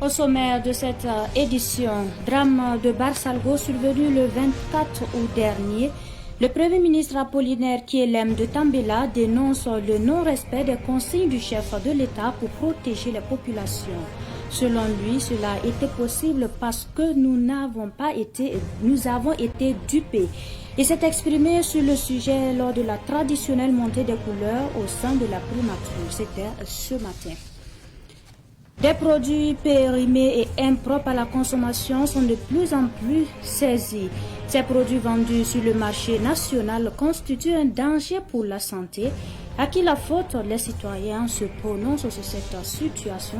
Au sommaire de cette édition, drame de Barsalgo survenu le 24 août dernier. Le Premier ministre Apollinaire Kyelem de Tambela dénonce le non-respect des consignes du chef de l'État pour protéger les populations. Selon lui, cela a été possible parce que nous avons été dupés. Il s'est exprimé sur le sujet lors de la traditionnelle montée des couleurs au sein de la primature. C'était ce matin. Des produits périmés et impropres à la consommation sont de plus en plus saisis. Ces produits vendus sur le marché national constituent un danger pour la santé. À qui la faute? Les citoyens se prononcent sur cette situation.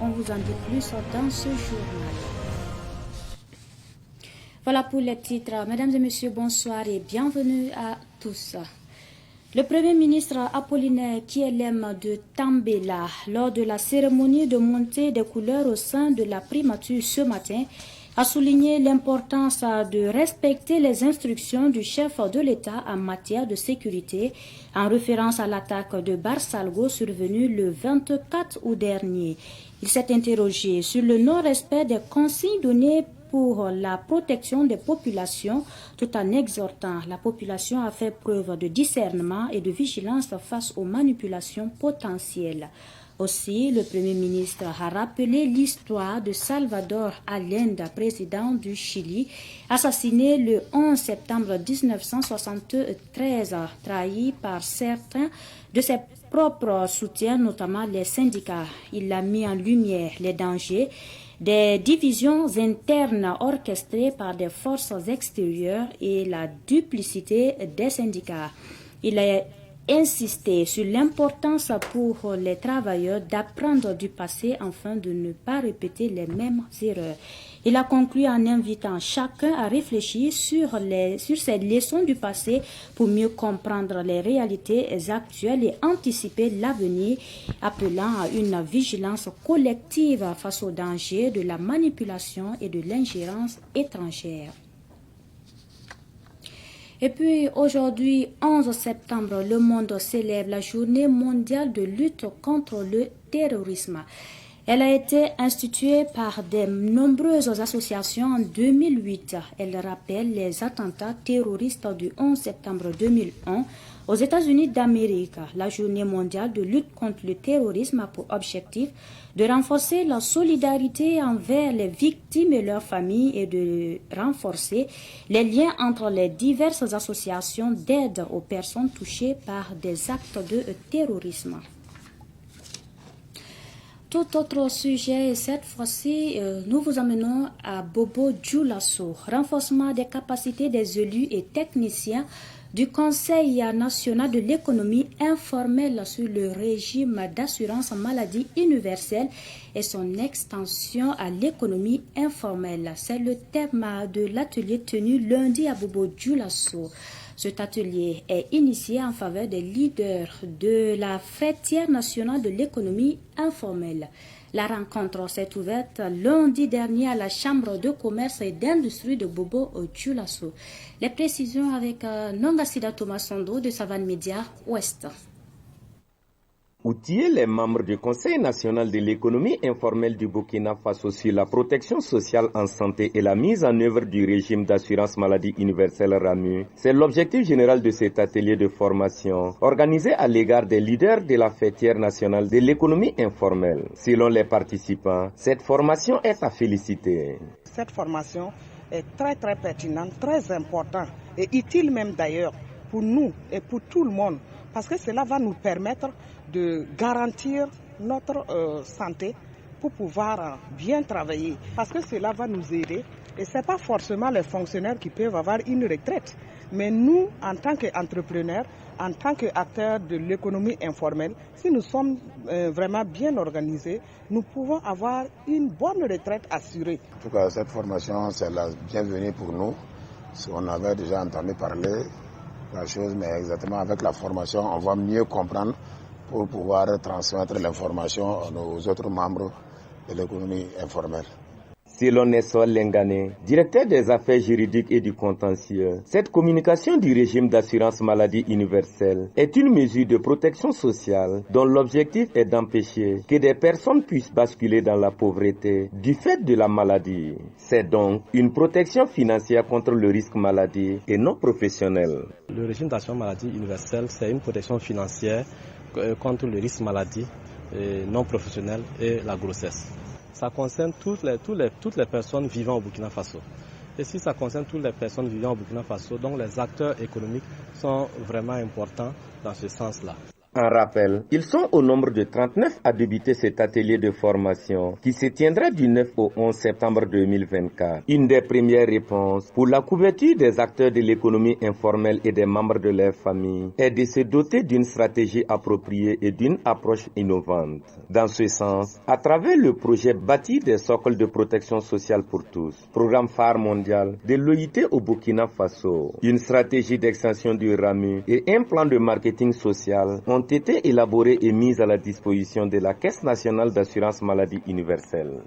On vous en dit plus dans ce journal. Voilà pour les titres. Mesdames et messieurs, bonsoir et bienvenue à tous. Le Premier ministre Apollinaire Kyelem de Tambela, lors de la cérémonie de montée des couleurs au sein de la primature ce matin, a souligné l'importance de respecter les instructions du chef de l'État en matière de sécurité, en référence à l'attaque de Barsalgo survenue le 24 août dernier. Il s'est interrogé sur le non-respect des consignes données pour la protection des populations, tout en exhortant la population à faire preuve de discernement et de vigilance face aux manipulations potentielles. Aussi, le Premier ministre a rappelé l'histoire de Salvador Allende, président du Chili, assassiné le 11 septembre 1973, trahi par certains de ses propres soutiens, notamment les syndicats. Il a mis en lumière les dangers des divisions internes orchestrées par des forces extérieures et la duplicité des syndicats. Il a insisté sur l'importance pour les travailleurs d'apprendre du passé afin de ne pas répéter les mêmes erreurs. Il a conclu en invitant chacun à réfléchir sur ces leçons du passé pour mieux comprendre les réalités actuelles et anticiper l'avenir, appelant à une vigilance collective face aux dangers de la manipulation et de l'ingérence étrangère. Et puis aujourd'hui, 11 septembre, le monde célèbre la journée mondiale de lutte contre le terrorisme. Elle a été instituée par de nombreuses associations en 2008. Elle rappelle les attentats terroristes du 11 septembre 2001 aux États-Unis d'Amérique. La journée mondiale de lutte contre le terrorisme a pour objectif de renforcer la solidarité envers les victimes et leurs familles et de renforcer les liens entre les diverses associations d'aide aux personnes touchées par des actes de terrorisme. Tout autre sujet, cette fois-ci, nous vous emmenons à Bobo Dioulasso, renforcement des capacités des élus et techniciens du Conseil national de l'économie informelle sur le régime d'assurance maladie universelle et son extension à l'économie informelle. C'est le thème de l'atelier tenu lundi à Bobo Dioulasso. Cet atelier est initié en faveur des leaders de la fêtière nationale de l'économie informelle. La rencontre s'est ouverte lundi dernier à la Chambre de commerce et d'industrie de Bobo Dioulasso. Les précisions avec Nongasida Thomas Sondo de Savane Média Ouest. Outiller les membres du Conseil national de l'économie informelle du Burkina Faso sur la protection sociale en santé et la mise en œuvre du régime d'assurance maladie universelle RAMU, c'est l'objectif général de cet atelier de formation organisé à l'égard des leaders de la fêtière nationale de l'économie informelle. Selon les participants, cette formation est à féliciter. Cette formation est très pertinente, très importante et utile même d'ailleurs pour nous et pour tout le monde parce que cela va nous permettre de garantir notre santé pour pouvoir bien travailler. Parce que cela va nous aider. Et ce n'est pas forcément les fonctionnaires qui peuvent avoir une retraite. Mais nous, en tant qu'entrepreneurs, en tant qu'acteurs de l'économie informelle, si nous sommes vraiment bien organisés, nous pouvons avoir une bonne retraite assurée. En tout cas, cette formation, c'est la bienvenue pour nous. On avait déjà entendu parler de la chose, mais exactement avec la formation, on va mieux comprendre pour pouvoir transmettre l'information aux autres membres de l'économie informelle. Selon Nessol Lengane, directeur des affaires juridiques et du contentieux, cette communication du régime d'assurance maladie universelle est une mesure de protection sociale dont l'objectif est d'empêcher que des personnes puissent basculer dans la pauvreté du fait de la maladie. C'est donc une protection financière contre le risque maladie et non professionnelle. Le régime d'assurance maladie universelle, c'est une protection financière contre le risque maladie non professionnelle et la grossesse. Ça concerne toutes les personnes vivant au Burkina Faso. Et si ça concerne toutes les personnes vivant au Burkina Faso, donc les acteurs économiques sont vraiment importants dans ce sens-là. En rappel, ils sont au nombre de 39 à débuter cet atelier de formation qui se tiendra du 9 au 11 septembre 2024. Une des premières réponses pour la couverture des acteurs de l'économie informelle et des membres de leur famille est de se doter d'une stratégie appropriée et d'une approche innovante. Dans ce sens, à travers le projet Bâtir des socles de protection sociale pour tous, programme phare mondial de l'OIT au Burkina Faso, une stratégie d'extension du RAMU et un plan de marketing social ont été élaborés et mis à la disposition de la Caisse nationale d'assurance maladie universelle.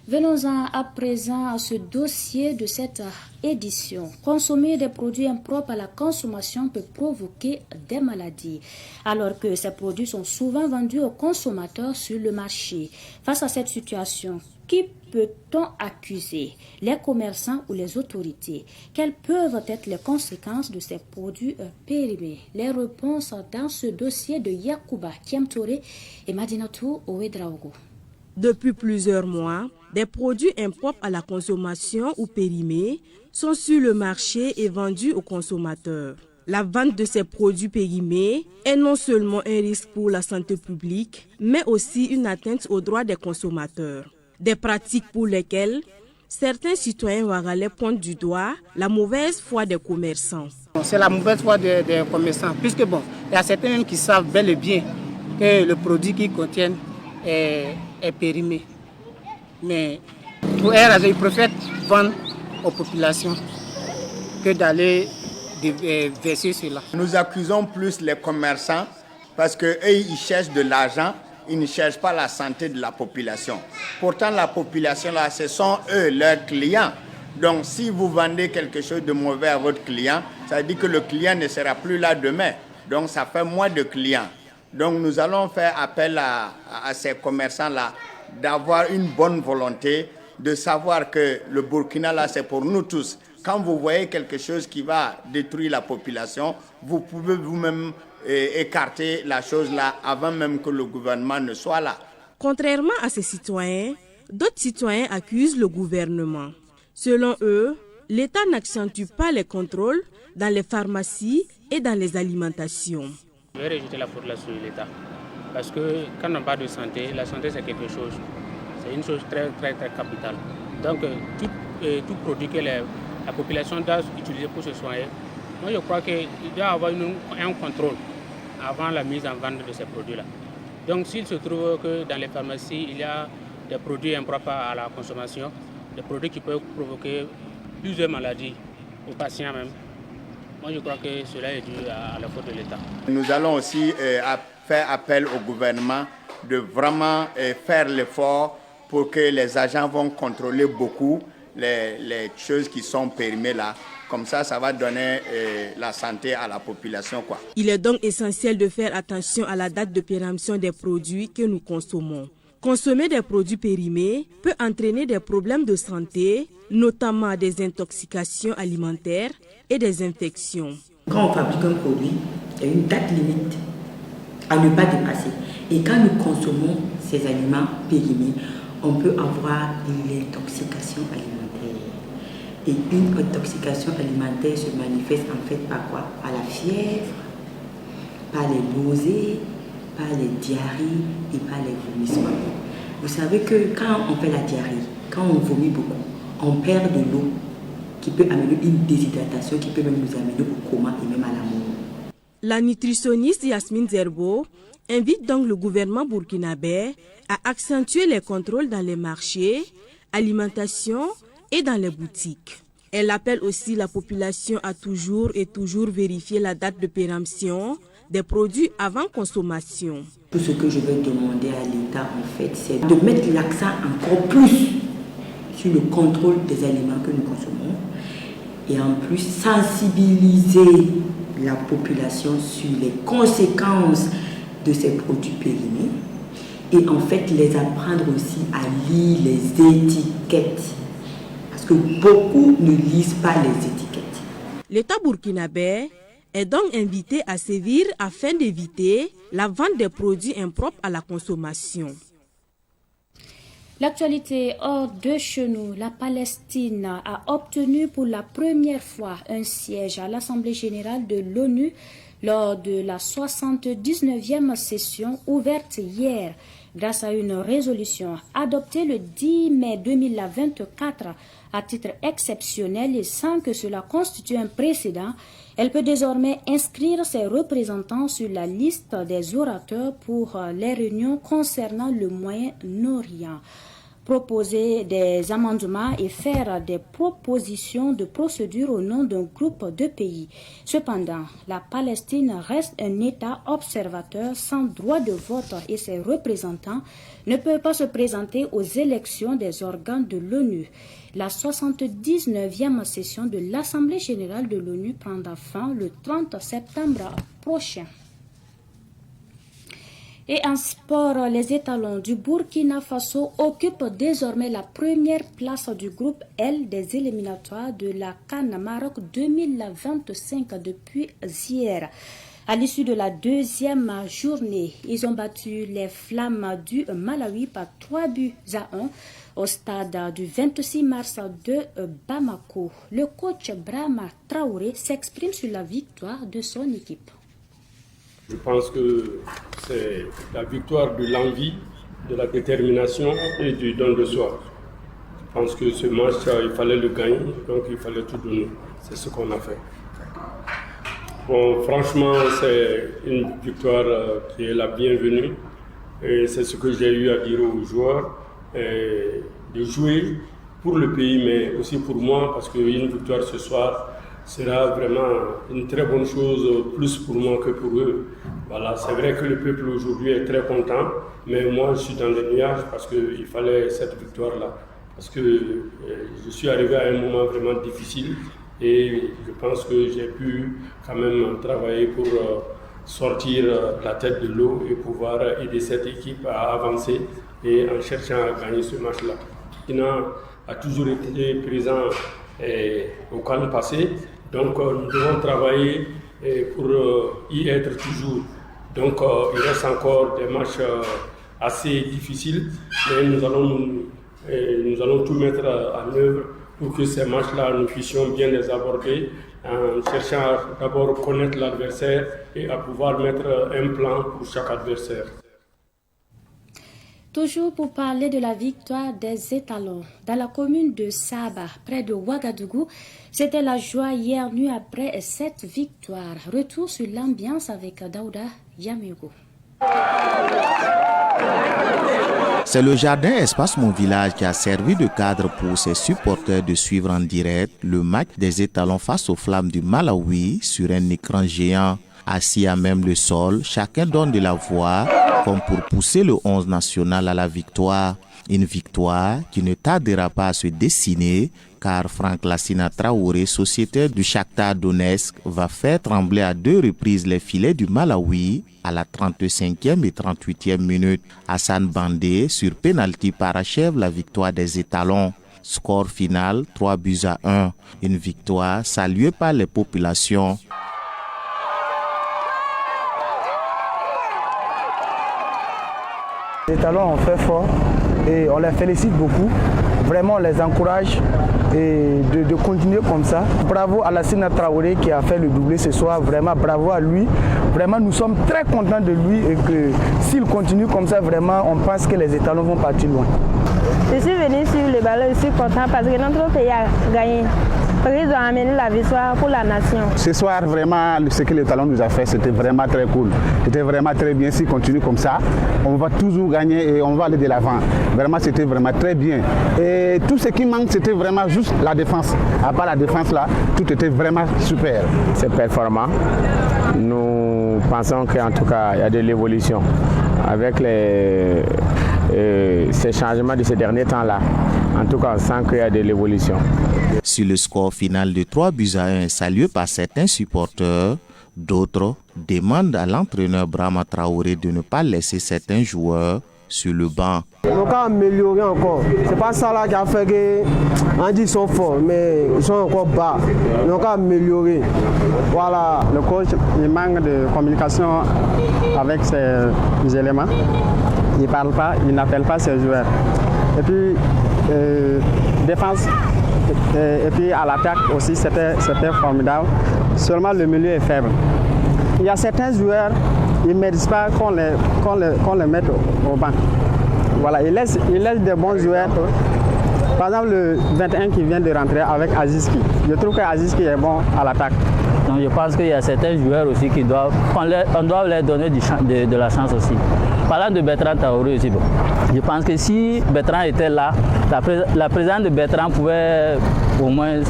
Venons-en à présent à ce dossier de cette édition. Consommer des produits impropres à la consommation peut provoquer des maladies, alors que ces produits sont souvent vendus aux consommateurs sur le marché. Face à cette situation, qui peut-on accuser? Les commerçants ou les autorités? Quelles peuvent être les conséquences de ces produits périmés? Les réponses dans ce dossier de Yacouba Kiemtore et Madinatou Ouedraogo. Depuis plusieurs mois, des produits impropres à la consommation ou périmés sont sur le marché et vendus aux consommateurs. La vente de ces produits périmés est non seulement un risque pour la santé publique, mais aussi une atteinte aux droits des consommateurs. Des pratiques pour lesquelles certains citoyens ouagalais pointent du doigt la mauvaise foi des commerçants. C'est la mauvaise foi des commerçants, puisque il y a certains qui savent bel et bien que le produit qu'ils contiennent est périmé. Mais pour eux, ils préfèrent vendre aux populations que d'aller verser cela. Nous accusons plus les commerçants parce qu'eux, ils cherchent de l'argent, ils ne cherchent pas la santé de la population. Pourtant, la population, là, ce sont eux, leurs clients. Donc, si vous vendez quelque chose de mauvais à votre client, ça veut dire que le client ne sera plus là demain. Donc, ça fait moins de clients. Donc, nous allons faire appel à ces commerçants-là d'avoir une bonne volonté, de savoir que le Burkina, là, c'est pour nous tous. Quand vous voyez quelque chose qui va détruire la population, vous pouvez vous-même écarter la chose là avant même que le gouvernement ne soit là. Contrairement à ces citoyens, d'autres citoyens accusent le gouvernement. Selon eux, l'État n'accentue pas les contrôles dans les pharmacies et dans les alimentations. Je vais rejeter la faute là sur l'État. Parce que quand on parle de santé, la santé c'est quelque chose. C'est une chose très, très, très capitale. Donc, tout produit que la population doit utiliser pour se soigner, moi je crois qu'il doit y avoir un contrôle avant la mise en vente de ces produits-là. Donc, s'il se trouve que dans les pharmacies, il y a des produits impropres à la consommation, des produits qui peuvent provoquer plusieurs maladies aux patients même, moi je crois que cela est dû à la faute de l'État. Nous allons aussi faire appel au gouvernement de vraiment faire l'effort pour que les agents vont contrôler beaucoup les choses qui sont périmées là. Comme ça va donner la santé à la population, quoi. Il est donc essentiel de faire attention à la date de péremption des produits que nous consommons. Consommer des produits périmés peut entraîner des problèmes de santé, notamment des intoxications alimentaires et des infections. Quand on fabrique un produit, il y a une date limite à ne pas dépasser. Et quand nous consommons ces aliments périmés, on peut avoir de l'intoxication alimentaire. Et une intoxication alimentaire se manifeste en fait par quoi? Par la fièvre, par les nausées, par les diarrhées et par les vomissements. Vous savez que quand on fait la diarrhée, quand on vomit beaucoup, on perd de l'eau qui peut amener une déshydratation, qui peut même nous amener au coma et même à la mort. La nutritionniste Yasmine Zerbo invite donc le gouvernement burkinabé à accentuer les contrôles dans les marchés, alimentation et dans les boutiques. Elle appelle aussi la population à toujours vérifier la date de péremption des produits avant consommation. Tout ce que je vais demander à l'État, en fait, c'est de mettre l'accent encore plus sur le contrôle des aliments que nous consommons et en plus sensibiliser la population sur les conséquences de ces produits périmés et en fait les apprendre aussi à lire les étiquettes parce que beaucoup ne lisent pas les étiquettes. L'État burkinabé est donc invité à sévir afin d'éviter la vente des produits impropres à la consommation. L'actualité hors de chez nous, la Palestine a obtenu pour la première fois un siège à l'Assemblée générale de l'ONU lors de la 79e session ouverte hier grâce à une résolution adoptée le 10 mai 2024 à titre exceptionnel et sans que cela constitue un précédent. Elle peut désormais inscrire ses représentants sur la liste des orateurs pour les réunions concernant le Moyen-Orient. Proposer des amendements et faire des propositions de procédure au nom d'un groupe de pays. Cependant, la Palestine reste un État observateur sans droit de vote et ses représentants ne peuvent pas se présenter aux élections des organes de l'ONU. La 79e session de l'Assemblée générale de l'ONU prendra fin le 30 septembre prochain. Et en sport, les étalons du Burkina Faso occupent désormais la première place du groupe L des éliminatoires de la CAN Maroc 2025 depuis hier. À l'issue de la deuxième journée, ils ont battu les Flammes du Malawi par 3-1 au stade du 26 mars de Bamako. Le coach Brahma Traoré s'exprime sur la victoire de son équipe. Je pense que c'est la victoire de l'envie, de la détermination et du don de soi. Je pense que ce match, il fallait le gagner, donc il fallait tout donner. C'est ce qu'on a fait. Bon, franchement, c'est une victoire qui est la bienvenue. Et c'est ce que j'ai eu à dire aux joueurs, de jouer pour le pays, mais aussi pour moi, parce qu'une victoire ce soir sera vraiment une très bonne chose, plus pour moi que pour eux. Voilà, c'est vrai que le peuple aujourd'hui est très content, mais moi je suis dans les nuages parce qu'il fallait cette victoire-là. Parce que je suis arrivé à un moment vraiment difficile et je pense que j'ai pu quand même travailler pour sortir la tête de l'eau et pouvoir aider cette équipe à avancer et en cherchant à gagner ce match-là. Kina a toujours été présent au CAN passé, donc nous devons travailler pour y être toujours. Donc il reste encore des matchs assez difficiles, mais nous allons tout mettre en œuvre pour que ces matchs-là, nous puissions bien les aborder en cherchant à d'abord connaître l'adversaire et à pouvoir mettre un plan pour chaque adversaire. Toujours pour parler de la victoire des étalons, dans la commune de Saba, près de Ouagadougou, c'était la joie hier nuit après cette victoire. Retour sur l'ambiance avec Daouda Yamego. C'est le jardin Espace Mon Village qui a servi de cadre pour ses supporters de suivre en direct le match des étalons face aux Flammes du Malawi sur un écran géant. Assis à même le sol, chacun donne de la voix comme pour pousser le 11 national à la victoire. Une victoire qui ne tardera pas à se dessiner car Franck Lassina Traoré, sociétaire du Shakhtar Donetsk, va faire trembler à 2 reprises les filets du Malawi à la 35e et 38e minute. Hassan Bandé, sur pénalty, parachève la victoire des étalons. Score final 3-1. Une victoire saluée par les populations. Les étalons ont fait fort et on les félicite beaucoup. Vraiment, on les encourage et de continuer comme ça. Bravo à Lassina Traoré qui a fait le doublé ce soir. Vraiment, bravo à lui. Vraiment, nous sommes très contents de lui et que s'il continue comme ça, vraiment, on pense que les étalons vont partir loin. Je suis venu sur le ballon, je suis content parce que notre pays a gagné. Ils ont amené la victoire pour la nation. Ce soir, vraiment, ce que les étalons nous a fait, c'était vraiment très cool. C'était vraiment très bien. S'il continue comme ça, on va toujours gagner et on va aller de l'avant. Vraiment, c'était vraiment très bien. Et tout ce qui manque, c'était vraiment juste la défense. À part la défense, là, tout était vraiment super. C'est performant. Nous nous pensons qu'en tout cas, il y a de l'évolution avec ces changements de ces derniers temps-là. En tout cas, on sent qu'il y a de l'évolution. Sur le score final de 3-1 salué par certains supporters, d'autres demandent à l'entraîneur Brahma Traoré de ne pas laisser certains joueurs sur le banc. On va améliorer encore. C'est pas ça là qui a fait qu'on dit qu'ils sont forts, mais ils sont encore bas. On va améliorer. Voilà. Le coach, il manque de communication avec ses éléments. Il parle pas, il n'appelle pas ses joueurs. Et puis, défense, et puis à l'attaque aussi, c'était formidable. Seulement le milieu est faible. Il y a certains joueurs, ils ne méritent pas qu'on les mette au banc. Voilà, il laisse des bons joueurs. Par exemple, le 21 qui vient de rentrer avec Aziski. Je trouve que Aziski est bon à l'attaque. Donc je pense qu'il y a certains joueurs aussi qui doit leur donner de la chance aussi. Parlant de Bertrand Traoré aussi, bon, je pense que si Bertrand était là, la présence de Bertrand pouvait au moins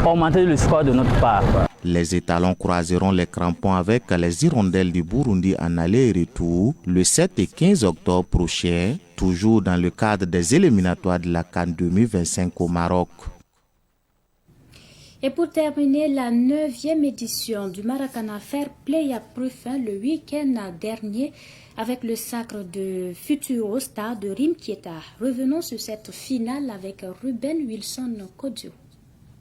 augmenter le score de notre part. Les étalons croiseront les crampons avec les Hirondelles du Burundi en aller et retour le 7 et 15 octobre prochain, toujours dans le cadre des éliminatoires de la CAN 2025 au Maroc. Et pour terminer, la 9e édition du Maracana Fair Play a pris fin le week-end dernier avec le sacre de Futuro Star de Rimkieta. Revenons sur cette finale avec Ruben Wilson Kodio.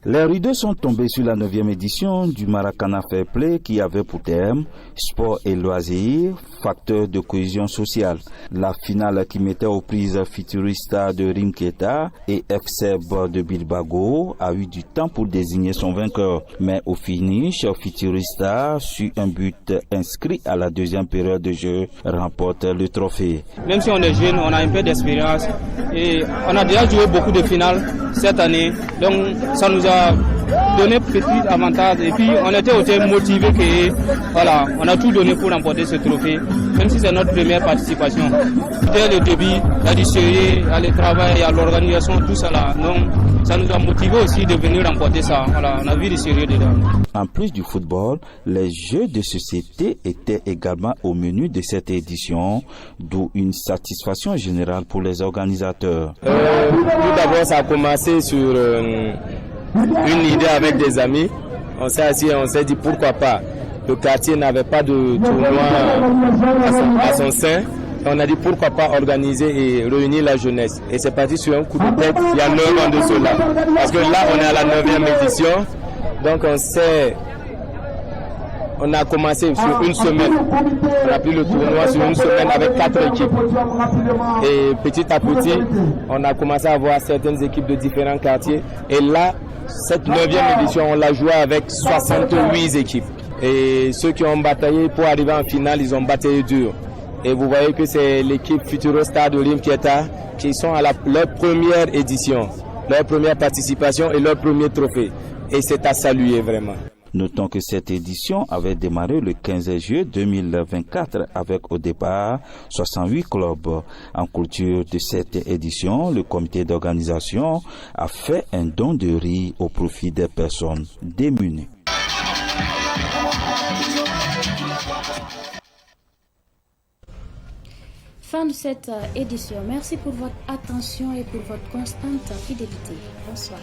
Les rideaux sont tombés sur la 9e édition du Maracana Fair Play qui avait pour thème sport et loisirs, facteur de cohésion sociale. La finale qui mettait aux prises Futurista de Rimkieta et FCEB de Bilbao a eu du temps pour désigner son vainqueur. Mais au finish, Futurista, sur un but inscrit à la deuxième période de jeu, remporte le trophée. Même si on est jeune, on a un peu d'expérience et on a déjà joué beaucoup de finales cette année. Donc ça nous a donné petit avantage et puis on était aussi motivés que voilà, on a tout donné pour remporter ce trophée, même si c'est notre première participation. Dès le début, il y a du sérieux, il y a le travail, il y a l'organisation, tout ça là. Donc ça nous a motivés aussi de venir remporter ça. Voilà, on a vu du sérieux dedans. En plus du football, les jeux de société étaient également au menu de cette édition, d'où une satisfaction générale pour les organisateurs. Tout d'abord, ça a commencé sur une idée avec des amis. On s'est assis et on s'est dit pourquoi pas. Le quartier n'avait pas de tournoi à son sein. On a dit pourquoi pas organiser et réunir la jeunesse. Et c'est parti sur un coup de tête il y a 9 ans de cela. Parce que là, on est à la 9e édition. Donc on a commencé sur une semaine. On a pris le tournoi sur une semaine avec 4 équipes. Et petit à petit, on a commencé à avoir certaines équipes de différents quartiers. Et là, cette 9e édition, on l'a joué avec 68 équipes. Et ceux qui ont bataillé pour arriver en finale, ils ont bataillé dur. Et vous voyez que c'est l'équipe Futuro Star de Rimkieta qui sont à leur première édition, leur première participation et leur premier trophée. Et c'est à saluer vraiment. Notons que cette édition avait démarré le 15 juillet 2024 avec au départ 68 clubs. En clôture de cette édition, le comité d'organisation a fait un don de riz au profit des personnes démunies. Fin de cette édition. Merci pour votre attention et pour votre constante fidélité. Bonsoir.